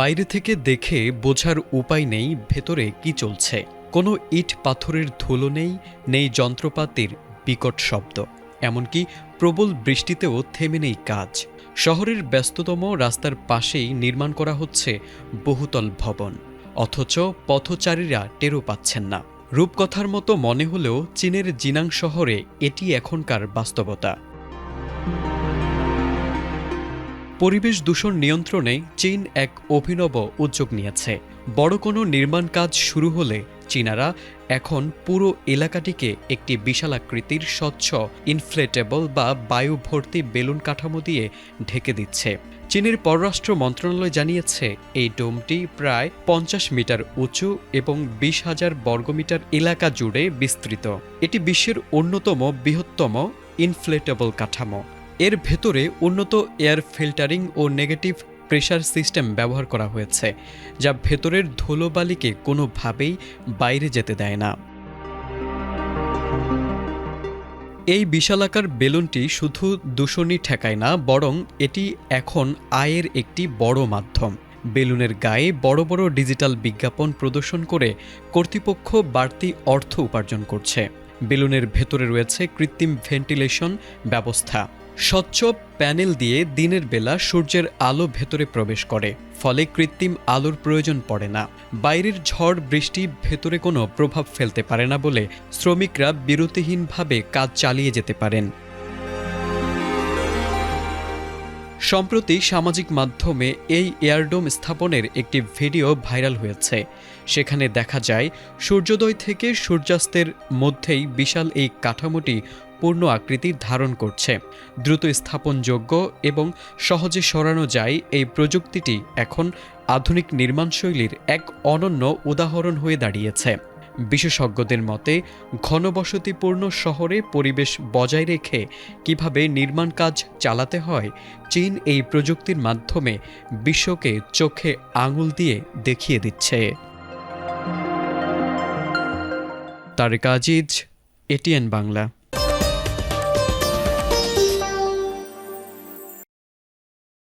বাইরে থেকে দেখে বোঝার উপায় নেই ভেতরে কি চলছে। কোনো ইট পাথরের ধুলো নেই, নেই যন্ত্রপাতির বিকট শব্দ। এমনকি প্রবল বৃষ্টিতেও থেমে নেই কাজ। শহরের ব্যস্ততম রাস্তার পাশেই নির্মাণ করা হচ্ছে বহুতল ভবন, অথচ পথচারীরা টেরও পাচ্ছেন না। রূপকথার মতো মনে হলেও চীনের জিনাং শহরে এটি এখনকার বাস্তবতা। পরিবেশ দূষণ নিয়ন্ত্রণে চীন এক অভিনব উদ্যোগ নিয়েছে। বড় কোনো নির্মাণ কাজ শুরু হলে চীনারা এখন পুরো এলাকাটিকে একটি বিশালাকৃতির স্বচ্ছ ইনফ্লেটেবল বা বায়ু ভর্তি বেলুন কাঠামো দিয়ে ঢেকে দিচ্ছে। চীনের পররাষ্ট্র মন্ত্রণালয় জানিয়েছে, এই ডোমটি প্রায় 50 মিটার উঁচু এবং 20,000 বর্গমিটার এলাকা জুড়ে বিস্তৃত। এটি বিশ্বের অন্যতম বৃহত্তম ইনফ্লেটেবল কাঠামো। এর ভেতরে উন্নত এয়ার ফিল্টারিং ও নেগেটিভ প্রেসার সিস্টেম ব্যবহার করা হয়েছে, যা ভেতরের ধুলোবালিকে কোনোভাবেই বাইরে যেতে দেয় না। এই বিশালাকার বেলুনটি শুধু দূষণই ঠেকায় না, বরং এটি এখন আয়ের একটি বড় মাধ্যম। বেলুনের গায়ে বড় বড় ডিজিটাল বিজ্ঞাপন প্রদর্শন করে কর্তৃপক্ষ বাড়তি অর্থ উপার্জন করছে। বেলুনের ভেতরে রয়েছে কৃত্রিম ভেন্টিলেশন ব্যবস্থা। স্বচ্ছ প্যানেল দিয়ে দিনের বেলা সূর্যের আলো ভেতরে প্রবেশ করে, ফলে কৃত্রিম আলোর প্রয়োজন পড়ে না। বাইরের ঝড় বৃষ্টি ভেতরে কোনো প্রভাব ফেলতে পারে না বলে শ্রমিকরা বিরতিহীনভাবে কাজ চালিয়ে যেতে পারেন। সম্প্রতি সামাজিক মাধ্যমে এই এয়ারডোম স্থাপনের একটি ভিডিও ভাইরাল হয়েছে। সেখানে দেখা যায় সূর্যোদয় থেকে সূর্যাস্তের মধ্যেই বিশাল এই কাঠামোটি পূর্ণ আকৃতি ধারণ করছে। দ্রুত স্থাপনযোগ্য এবং সহজে সরানো যায় এই প্রযুক্তিটি এখন আধুনিক নির্মাণশৈলীর এক অনন্য উদাহরণ হয়ে দাঁড়িয়েছে। বিশেষজ্ঞদের মতে, ঘনবসতিপূর্ণ শহরে পরিবেশ বজায় রেখে কিভাবে নির্মাণ কাজ চালাতে হয়, চীন এই প্রযুক্তির মাধ্যমে বিশ্বকে চোখে আঙুল দিয়ে দেখিয়ে দিচ্ছে। তারেক আজিজ, এটিএন বাংলা।